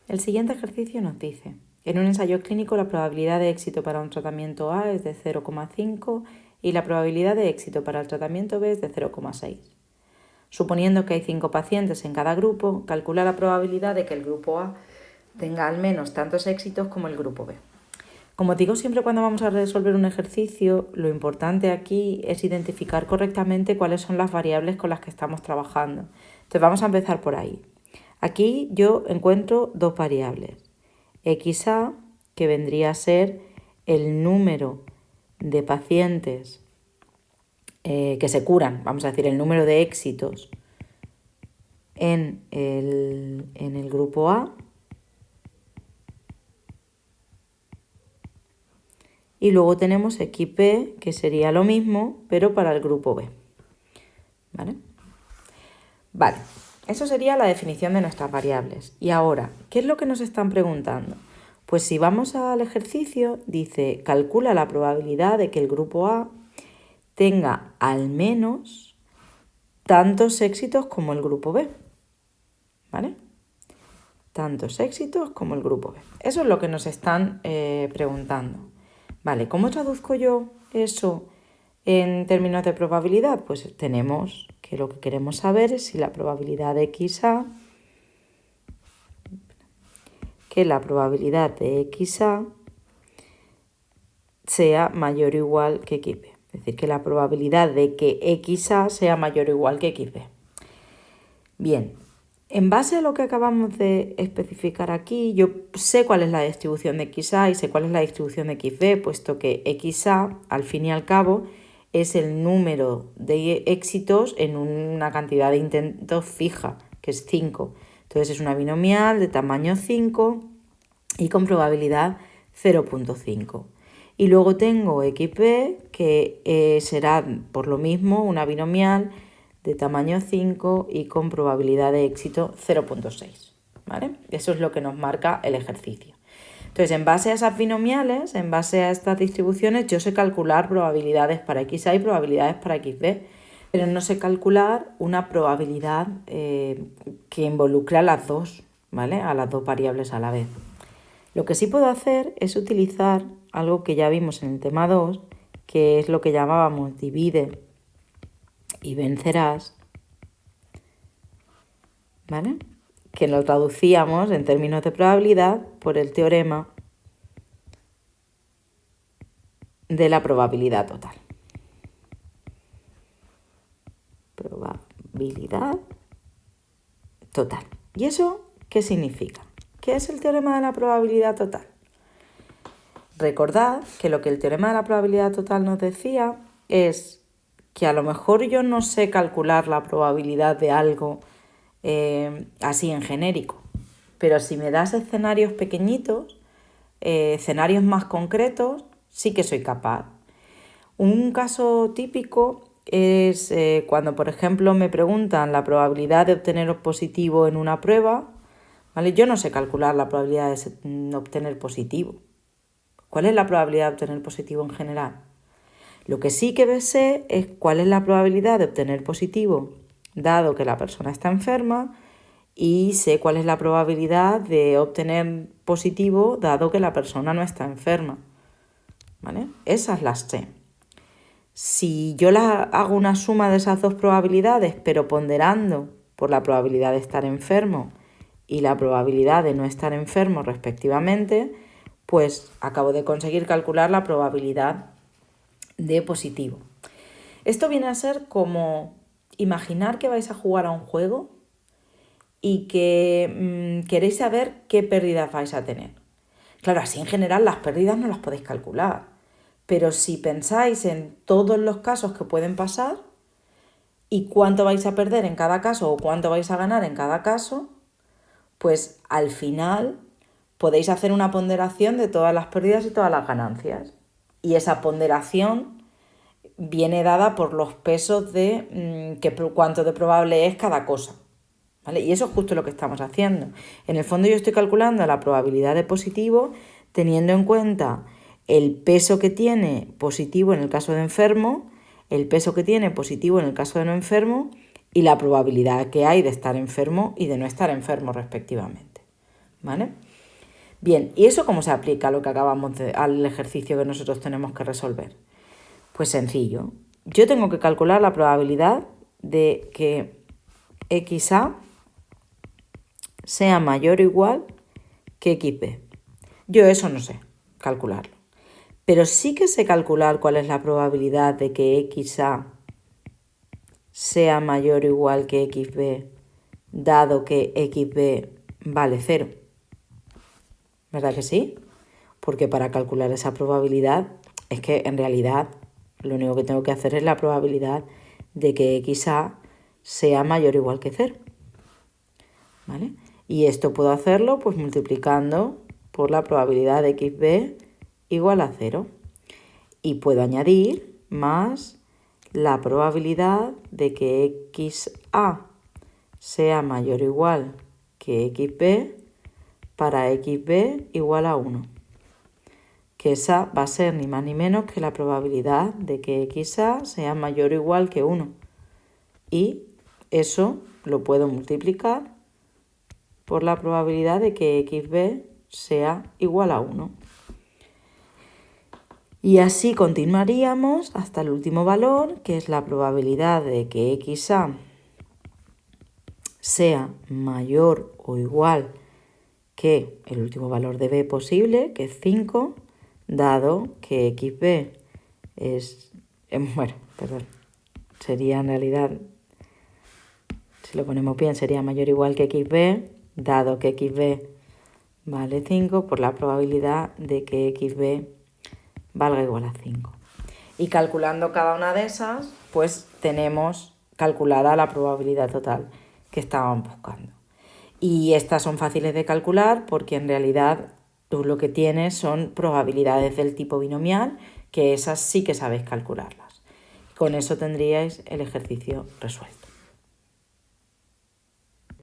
El siguiente ejercicio nos dice: en un ensayo clínico la probabilidad de éxito para un tratamiento A es de 0,5 y la probabilidad de éxito para el tratamiento B es de 0,6. Suponiendo que hay 5 pacientes en cada grupo, calcula la probabilidad de que el grupo A tenga al menos tantos éxitos como el grupo B. Como digo siempre cuando vamos a resolver un ejercicio, lo importante aquí es identificar correctamente cuáles son las variables con las que estamos trabajando. Entonces vamos a empezar por ahí. Aquí yo encuentro dos variables. XA, que vendría a ser el número de pacientes que se curan, vamos a decir el número de éxitos en el grupo A. Y luego tenemos XP, que sería lo mismo, pero para el grupo B. Vale, eso sería la definición de nuestras variables. Y ahora, ¿qué es lo que nos están preguntando? Pues si vamos al ejercicio, dice, calcula la probabilidad de que el grupo A tenga al menos tantos éxitos como el grupo B. ¿Vale? Tantos éxitos como el grupo B. Eso es lo que nos están preguntando. Vale, ¿cómo traduzco yo eso en términos de probabilidad? Pues tenemos que lo que queremos saber es si la probabilidad de XA, sea mayor o igual que XB. Es decir, que la probabilidad de que XA sea mayor o igual que XB. Bien, en base a lo que acabamos de especificar aquí, yo sé cuál es la distribución de XA y sé cuál es la distribución de XB, puesto que XA, al fin y al cabo, es el número de éxitos en una cantidad de intentos fija, que es 5. Entonces es una binomial de tamaño 5 y con probabilidad 0,5. Y luego tengo XP, que será por lo mismo una binomial de tamaño 5 y con probabilidad de éxito 0,6. ¿Vale? Eso es lo que nos marca el ejercicio. Entonces, en base a esas binomiales, en base a estas distribuciones, yo sé calcular probabilidades para XA y probabilidades para XB, pero no sé calcular una probabilidad que involucre a las dos, ¿vale? A las dos variables a la vez. Lo que sí puedo hacer es utilizar algo que ya vimos en el tema 2, que es lo que llamábamos divide y vencerás, ¿vale? Que lo traducíamos en términos de probabilidad por el teorema de la probabilidad total. Probabilidad total. ¿Y eso qué significa? ¿Qué es el teorema de la probabilidad total? Recordad que lo que el teorema de la probabilidad total nos decía es que a lo mejor yo no sé calcular la probabilidad de algo así en genérico, pero si me das escenarios pequeñitos, escenarios más concretos, sí que soy capaz. Un caso típico es cuando, por ejemplo, me preguntan la probabilidad de obtener positivo en una prueba, ¿vale? Yo no sé calcular la probabilidad de obtener positivo. ¿Cuál es la probabilidad de obtener positivo en general? Lo que sí que sé es cuál es la probabilidad de obtener positivo dado que la persona está enferma y sé cuál es la probabilidad de obtener positivo dado que la persona no está enferma. ¿Vale? Esas las sé. Si yo hago una suma de esas dos probabilidades, pero ponderando por la probabilidad de estar enfermo y la probabilidad de no estar enfermo respectivamente, pues acabo de conseguir calcular la probabilidad de positivo. Esto viene a ser como imaginar que vais a jugar a un juego y que queréis saber qué pérdidas vais a tener. Claro, así en general las pérdidas no las podéis calcular, pero si pensáis en todos los casos que pueden pasar y cuánto vais a perder en cada caso o cuánto vais a ganar en cada caso, pues al final podéis hacer una ponderación de todas las pérdidas y todas las ganancias. Y esa ponderación viene dada por los pesos de cuánto de probable es cada cosa. ¿Vale? Y eso es justo lo que estamos haciendo. En el fondo yo estoy calculando la probabilidad de positivo teniendo en cuenta el peso que tiene positivo en el caso de enfermo, el peso que tiene positivo en el caso de no enfermo y la probabilidad que hay de estar enfermo y de no estar enfermo respectivamente. ¿vale? Bien, ¿y eso cómo se aplica a lo que al ejercicio que nosotros tenemos que resolver? Pues sencillo. Yo tengo que calcular la probabilidad de que XA sea mayor o igual que XB. Yo eso no sé calcularlo. Pero sí que sé calcular cuál es la probabilidad de que XA sea mayor o igual que XB, dado que XB vale 0. ¿Verdad que sí? Porque para calcular esa probabilidad es que en realidad lo único que tengo que hacer es la probabilidad de que XA sea mayor o igual que 0. ¿Vale? Y esto puedo hacerlo pues multiplicando por la probabilidad de XB igual a 0. Y puedo añadir más la probabilidad de que XA sea mayor o igual que XB para XB igual a 1. Que esa va a ser ni más ni menos que la probabilidad de que XA sea mayor o igual que 1. Y eso lo puedo multiplicar por la probabilidad de que XB sea igual a 1. Y así continuaríamos hasta el último valor, que es la probabilidad de que XA sea mayor o igual que el último valor de B posible, que es 5, dado que XB es, sería en realidad, si lo ponemos bien, sería mayor o igual que XB, dado que XB vale 5, por la probabilidad de que XB valga igual a 5. Y calculando cada una de esas, pues tenemos calculada la probabilidad total que estábamos buscando. Y estas son fáciles de calcular porque en realidad tú lo que tienes son probabilidades del tipo binomial, que esas sí que sabéis calcularlas. Con eso tendríais el ejercicio resuelto.